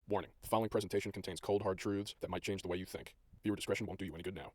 Warning, the following presentation contains cold, hard truths that might change the way you think. Viewer discretion won't do you any good now.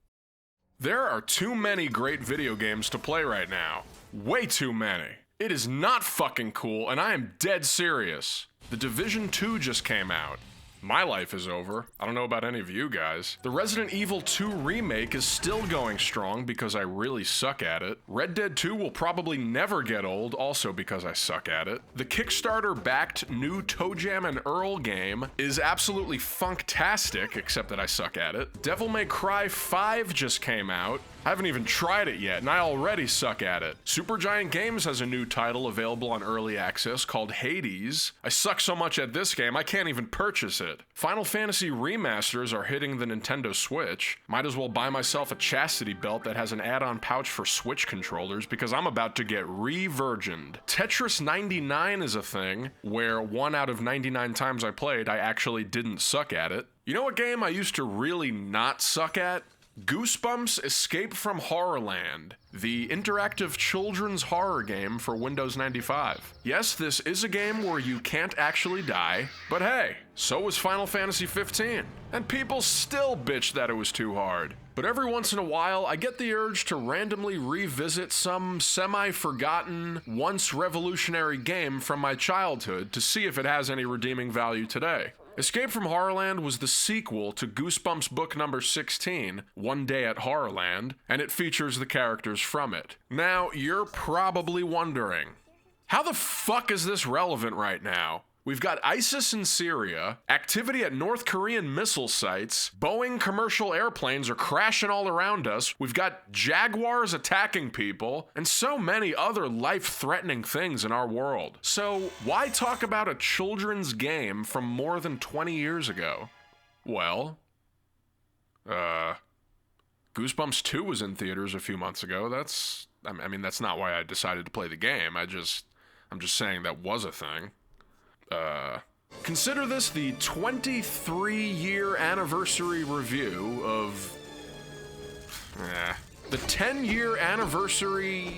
There are too many great video games to play right now. Way too many. It is not fucking cool, and I am dead serious. The Division 2 just came out. My life is over. I don't know about any of you guys. The Resident Evil 2 remake is still going strong because I really suck at it. Red Dead 2 will probably never get old, also because I suck at it. The Kickstarter-backed new ToeJam and Earl game is absolutely funktastic, except that I suck at it. Devil May Cry 5 just came out. I haven't even tried it yet, and I already suck at it. Supergiant Games has a new title available on Early Access called Hades. I suck so much at this game, I can't even purchase it. Final Fantasy remasters are hitting the Nintendo Switch. Might as well buy myself a chastity belt that has an add-on pouch for Switch controllers because I'm about to get re-virgined. Tetris 99 is a thing where 1 out of 99 times I played, I actually didn't suck at it. You know what game I used to really not suck at? Goosebumps Escape from Horrorland, the interactive children's horror game for Windows 95. Yes, this is a game where you can't actually die, but hey, so was Final Fantasy 15, and people still bitched that it was too hard. But every once in a while, I get the urge to randomly revisit some semi-forgotten, once revolutionary game from my childhood to see if it has any redeeming value today. Escape from Horrorland was the sequel to Goosebumps book number 16, One Day at Horrorland, and it features the characters from it. Now, you're probably wondering, how the fuck is this relevant right now? We've got ISIS in Syria, activity at North Korean missile sites, Boeing commercial airplanes are crashing all around us, we've got jaguars attacking people, and so many other life-threatening things in our world. So, why talk about a children's game from more than 20 years ago? Well, Goosebumps 2 was in theaters a few months ago. That's not why I decided to play the game. I'm just saying that was a thing. Consider this the 23-year anniversary review of... the 10-year anniversary...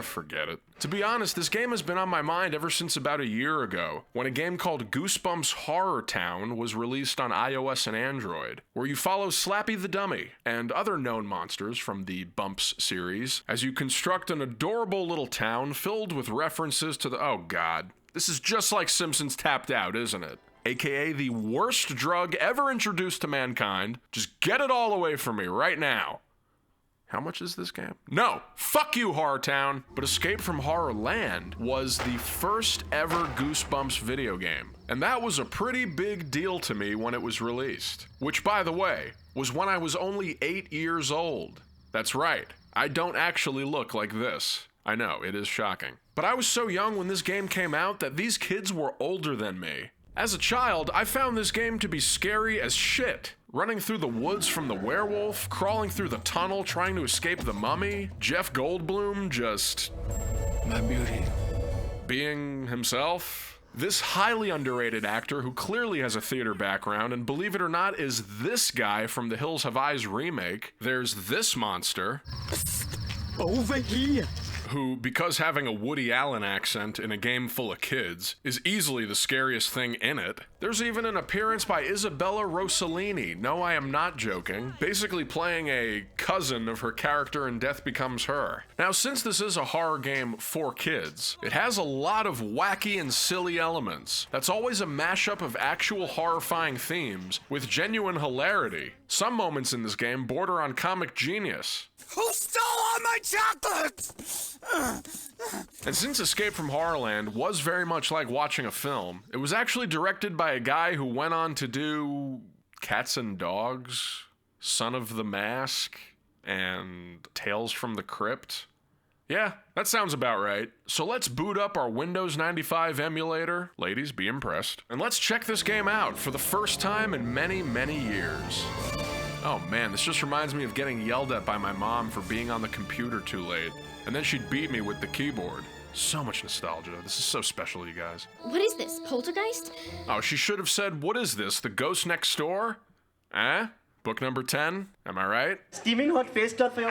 forget it. To be honest, this game has been on my mind ever since about a year ago, when a game called Goosebumps Horror Town was released on iOS and Android, where you follow Slappy the Dummy and other known monsters from the Bumps series as you construct an adorable little town filled with references to the... Oh god. This is just like Simpsons Tapped Out, isn't it? AKA the worst drug ever introduced to mankind. Just get it all away from me right now. How much is this game? No! Fuck you, Horror Town! But Escape from Horrorland was the first ever Goosebumps video game. And that was a pretty big deal to me when it was released. Which, by the way, was when I was only 8 years old. That's right. I don't actually look like this. I know, it is shocking. But I was so young when this game came out that these kids were older than me. As a child, I found this game to be scary as shit. Running through the woods from the werewolf, crawling through the tunnel trying to escape the mummy, Jeff Goldblum just... my beauty. Being himself. This highly underrated actor who clearly has a theater background and believe it or not is this guy from the Hills Have Eyes remake. There's this monster. Over here! Who, because having a Woody Allen accent in a game full of kids, is easily the scariest thing in it. There's even an appearance by Isabella Rossellini, no I am not joking, basically playing a cousin of her character in Death Becomes Her. Now since this is a horror game for kids, it has a lot of wacky and silly elements. That's always a mashup of actual horrifying themes with genuine hilarity. Some moments in this game border on comic genius. Who stole all my chocolates? And since Escape from Horrorland was very much like watching a film, it was actually directed by a guy who went on to do Cats and Dogs, Son of the Mask, and Tales from the Crypt. Yeah, that sounds about right. So let's boot up our Windows 95 emulator. Ladies, be impressed. And let's check this game out for the first time in many, many years. Oh man, this just reminds me of getting yelled at by my mom for being on the computer too late. And then she'd beat me with the keyboard. So much nostalgia. This is so special, you guys. What is this, Poltergeist? Oh, she should have said, what is this, the ghost next door? Eh? Book number 10? Am I right? Steaming hot face for your...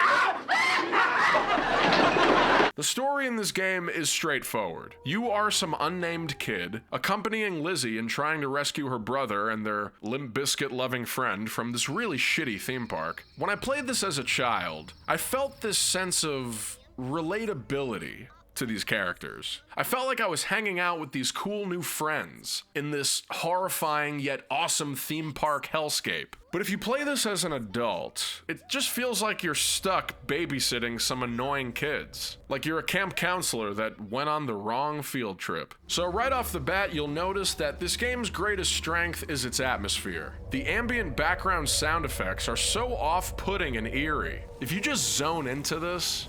The story in this game is straightforward. You are some unnamed kid accompanying Lizzie in trying to rescue her brother and their Limp Bizkit loving friend from this really shitty theme park. When I played this as a child, I felt this sense of relatability to these characters. I felt like I was hanging out with these cool new friends in this horrifying yet awesome theme park hellscape. But if you play this as an adult, it just feels like you're stuck babysitting some annoying kids. Like you're a camp counselor that went on the wrong field trip. So right off the bat, you'll notice that this game's greatest strength is its atmosphere. The ambient background sound effects are so off-putting and eerie. If you just zone into this,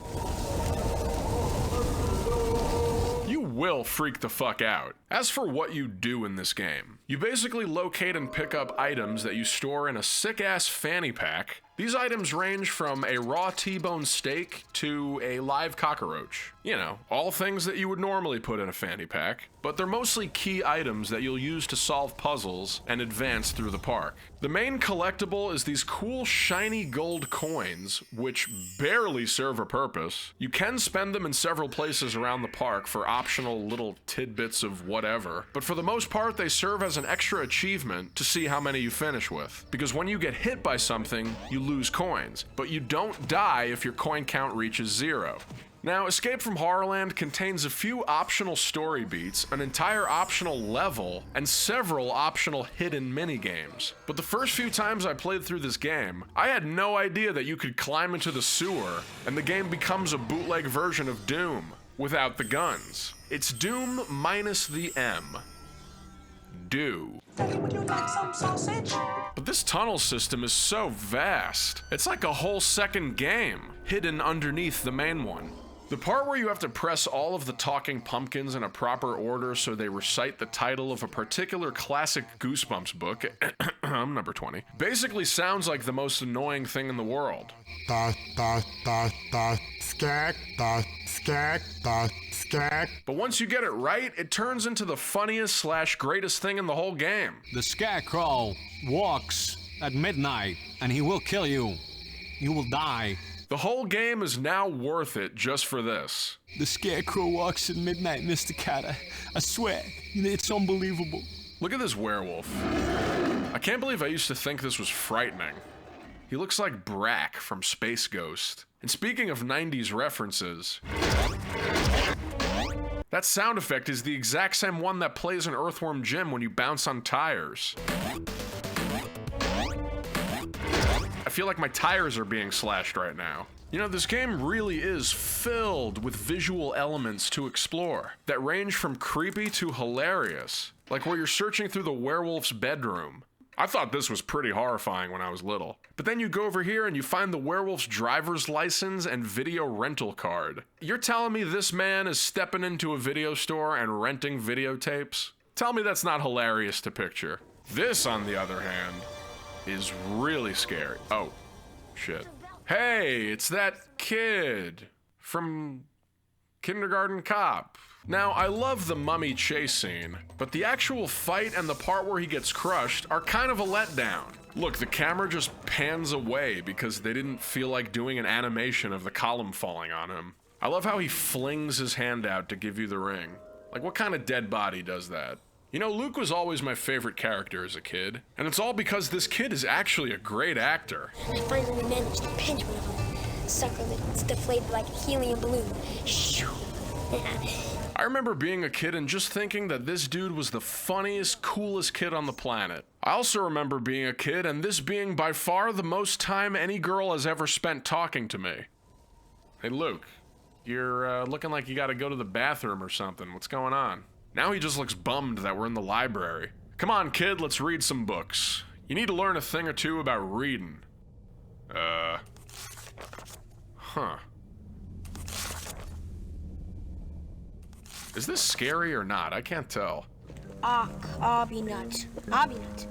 you will freak the fuck out. As for what you do in this game, you basically locate and pick up items that you store in a sick-ass fanny pack. These items range from a raw T-bone steak to a live cockroach. You know, all things that you would normally put in a fanny pack, but they're mostly key items that you'll use to solve puzzles and advance through the park. The main collectible is these cool shiny gold coins, which barely serve a purpose. You can spend them in several places around the park for optional little tidbits of whatever, but for the most part they serve as an extra achievement to see how many you finish with. Because when you get hit by something, you lose coins, but you don't die if your coin count reaches 0. Now, Escape from Horrorland contains a few optional story beats, an entire optional level, and several optional hidden minigames. But the first few times I played through this game, I had no idea that you could climb into the sewer, and the game becomes a bootleg version of Doom, without the guns. It's Doom minus the M. Do. Would you like some sausage? But this tunnel system is so vast. It's like a whole second game, hidden underneath the main one. The part where you have to press all of the talking pumpkins in a proper order so they recite the title of a particular classic Goosebumps book, number 20, basically sounds like the most annoying thing in the world. But once you get it right, it turns into the funniest / greatest thing in the whole game. The Scarecrow walks at midnight, and he will kill you. You will die. The whole game is now worth it just for this. The Scarecrow walks at midnight, Mr. Carter. I swear, it's unbelievable. Look at this werewolf. I can't believe I used to think this was frightening. He looks like Brack from Space Ghost. And speaking of 90s references, that sound effect is the exact same one that plays in Earthworm Jim when you bounce on tires. I feel like my tires are being slashed right now. You know, this game really is filled with visual elements to explore that range from creepy to hilarious, like where you're searching through the werewolf's bedroom. I thought this was pretty horrifying when I was little. But then you go over here and you find the werewolf's driver's license and video rental card. You're telling me this man is stepping into a video store and renting videotapes? Tell me that's not hilarious to picture. This, on the other hand, is really scary. Oh, shit. Hey, it's that kid from Kindergarten Cop. Now, I love the mummy chase scene, but the actual fight and the part where he gets crushed are kind of a letdown. Look, the camera just pans away because they didn't feel like doing an animation of the column falling on him. I love how he flings his hand out to give you the ring. Like, what kind of dead body does that? You know, Luke was always my favorite character as a kid, and it's all because this kid is actually a great actor. I finally managed to pinch one of them. Sucker that's deflated like a helium balloon. Shoo. I remember being a kid and just thinking that this dude was the funniest, coolest kid on the planet. I also remember being a kid and this being by far the most time any girl has ever spent talking to me. Hey, Luke, you're looking like you gotta go to the bathroom or something. What's going on? Now he just looks bummed that we're in the library. Come on, kid, let's read some books. You need to learn a thing or two about reading. Huh. Is this scary or not? I can't tell. I'll be nuts. I'll be nuts.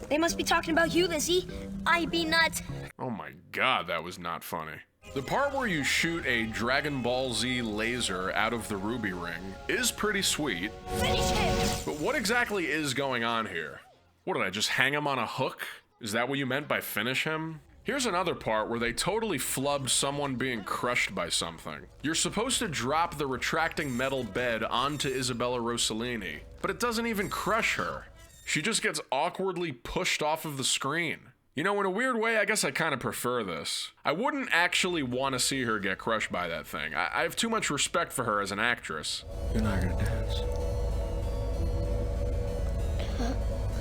They must be talking about you, Lizzie. I be nuts. Oh my god, that was not funny. The part where you shoot a Dragon Ball Z laser out of the ruby ring is pretty sweet. Finish him! But what exactly is going on here? What, did I just hang him on a hook? Is that what you meant by finish him? Here's another part where they totally flubbed someone being crushed by something. You're supposed to drop the retracting metal bed onto Isabella Rossellini, but it doesn't even crush her. She just gets awkwardly pushed off of the screen. You know, in a weird way, I guess I kind of prefer this. I wouldn't actually want to see her get crushed by that thing. I have too much respect for her as an actress. You're not gonna dance.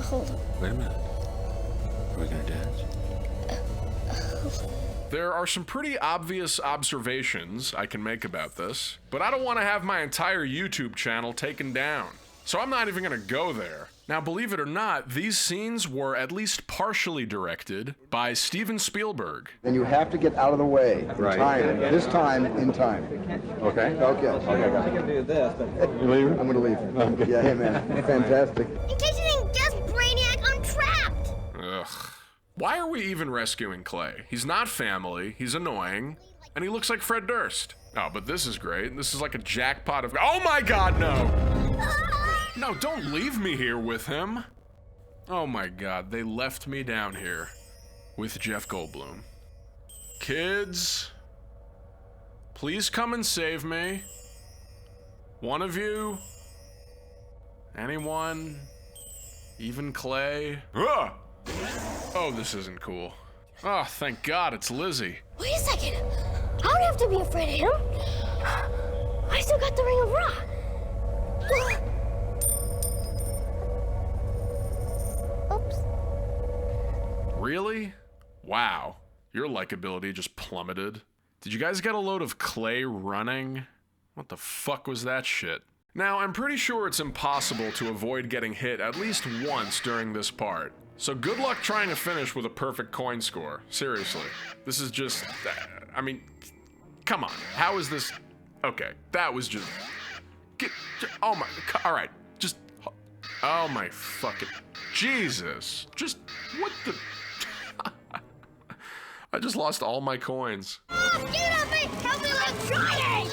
Hold on. Wait a minute. Are we gonna dance? There are some pretty obvious observations I can make about this, but I don't want to have my entire YouTube channel taken down, so I'm not even gonna go there. Now, believe it or not, these scenes were at least partially directed by Steven Spielberg. Then you have to get out of the way. Right. Time. This time, in time. Okay. Okay. I can do this, but you leaving? I'm gonna leave. Okay. Yeah, hey man. Fantastic. In case you didn't guess, Brainiac, I'm trapped. Ugh. Why are we even rescuing Clay? He's not family, he's annoying, and he looks like Fred Durst. Oh, but this is great. This is like a jackpot of— oh my god, no! No, don't leave me here with him. Oh my god, they left me down here with Jeff Goldblum. Kids, please come and save me. One of you? Anyone? Even Clay? Ah! Oh, this isn't cool. Oh, thank God it's Lizzie. Wait a second. I don't have to be afraid of him. I still got the Ring of Ra. Oops. Really? Wow. Your likability just plummeted. Did you guys get a load of Clay running? What the fuck was that shit? Now, I'm pretty sure it's impossible to avoid getting hit at least once during this part. So good luck trying to finish with a perfect coin score. Seriously. This is just— I mean, come on. How is this— okay, that was just— oh my— alright, just— oh my fucking— Jesus. Just— what the— I just lost all my coins. Oh, get up and help me like trying!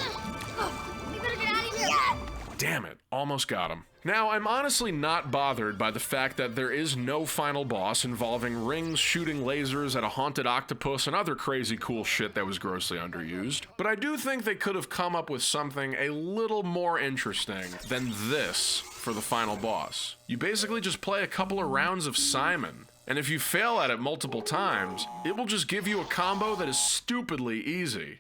We better get out of here. Yeah. Damn it, almost got him. Now, I'm honestly not bothered by the fact that there is no final boss involving rings shooting lasers at a haunted octopus and other crazy cool shit that was grossly underused, but I do think they could have come up with something a little more interesting than this for the final boss. You basically just play a couple of rounds of Simon, and if you fail at it multiple times, it will just give you a combo that is stupidly easy.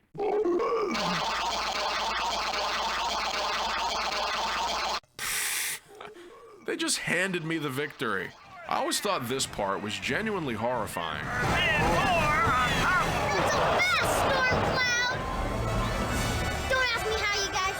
They just handed me the victory. I always thought this part was genuinely horrifying. It's a mess, Stormcloud! Don't ask me how, you guys,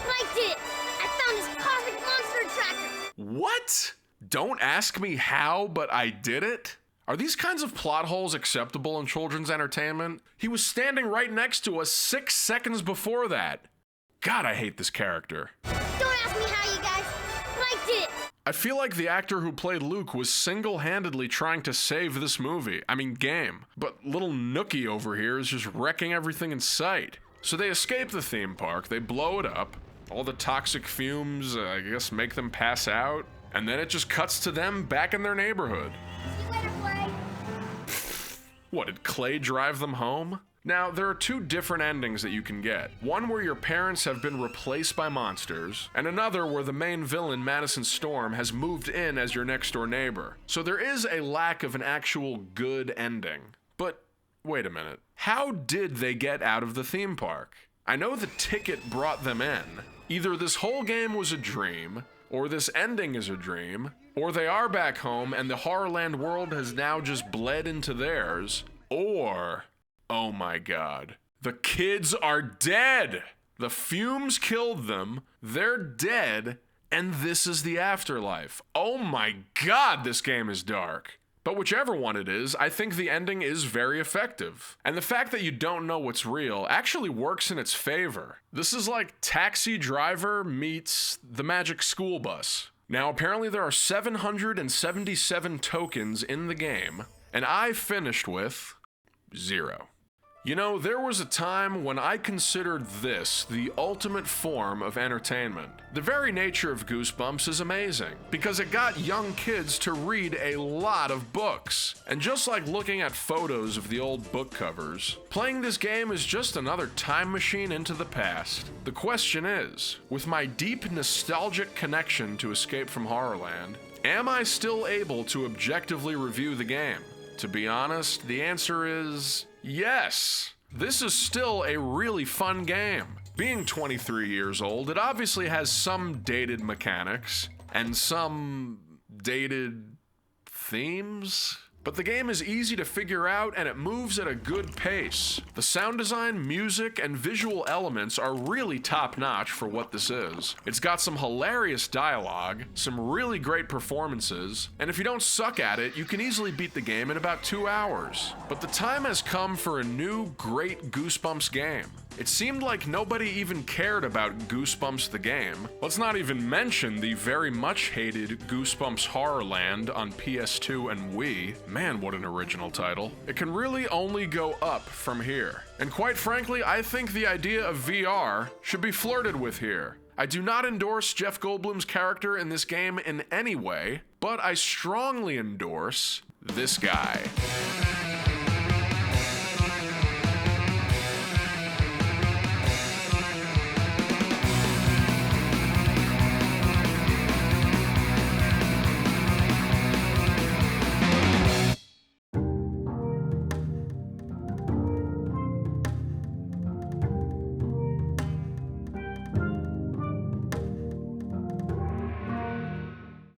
but I did it. I found this cosmic monster tracker. What? Don't ask me how, but I did it? Are these kinds of plot holes acceptable in children's entertainment? He was standing right next to us 6 seconds before that. God, I hate this character. Don't ask me how, you guys, but I did it. I feel like the actor who played Luke was single-handedly trying to save this game. But little Nookie over here is just wrecking everything in sight. So they escape the theme park, they blow it up, all the toxic fumes, I guess, make them pass out, and then it just cuts to them back in their neighborhood. You better play. What, did Clay drive them home? Now, there are 2 different endings that you can get. One where your parents have been replaced by monsters, and another where the main villain, Madison Storm, has moved in as your next-door neighbor. So there is a lack of an actual good ending. But wait a minute. How did they get out of the theme park? I know the ticket brought them in. Either this whole game was a dream, or this ending is a dream, or they are back home and the Horrorland world has now just bled into theirs, or— oh my god. The kids are dead! The fumes killed them, they're dead, and this is the afterlife. Oh my god, this game is dark. But whichever one it is, I think the ending is very effective. And the fact that you don't know what's real actually works in its favor. This is like Taxi Driver meets The Magic School Bus. Now, apparently there are 777 tokens in the game, and I finished with 0. You know, there was a time when I considered this the ultimate form of entertainment. The very nature of Goosebumps is amazing, because it got young kids to read a lot of books. And just like looking at photos of the old book covers, playing this game is just another time machine into the past. The question is, with my deep nostalgic connection to Escape from Horrorland, am I still able to objectively review the game? To be honest, the answer is yes. This is still a really fun game. Being 23 years old, it obviously has some dated mechanics and some dated themes. But the game is easy to figure out and it moves at a good pace. The sound design, music, and visual elements are really top-notch for what this is. It's got some hilarious dialogue, some really great performances, and if you don't suck at it, you can easily beat the game in about 2 hours. But the time has come for a new, great Goosebumps game. It seemed like nobody even cared about Goosebumps the game. Let's not even mention the very much hated Goosebumps Horrorland on PS2 and Wii. Man, what an original title. It can really only go up from here. And quite frankly, I think the idea of VR should be flirted with here. I do not endorse Jeff Goldblum's character in this game in any way, but I strongly endorse this guy.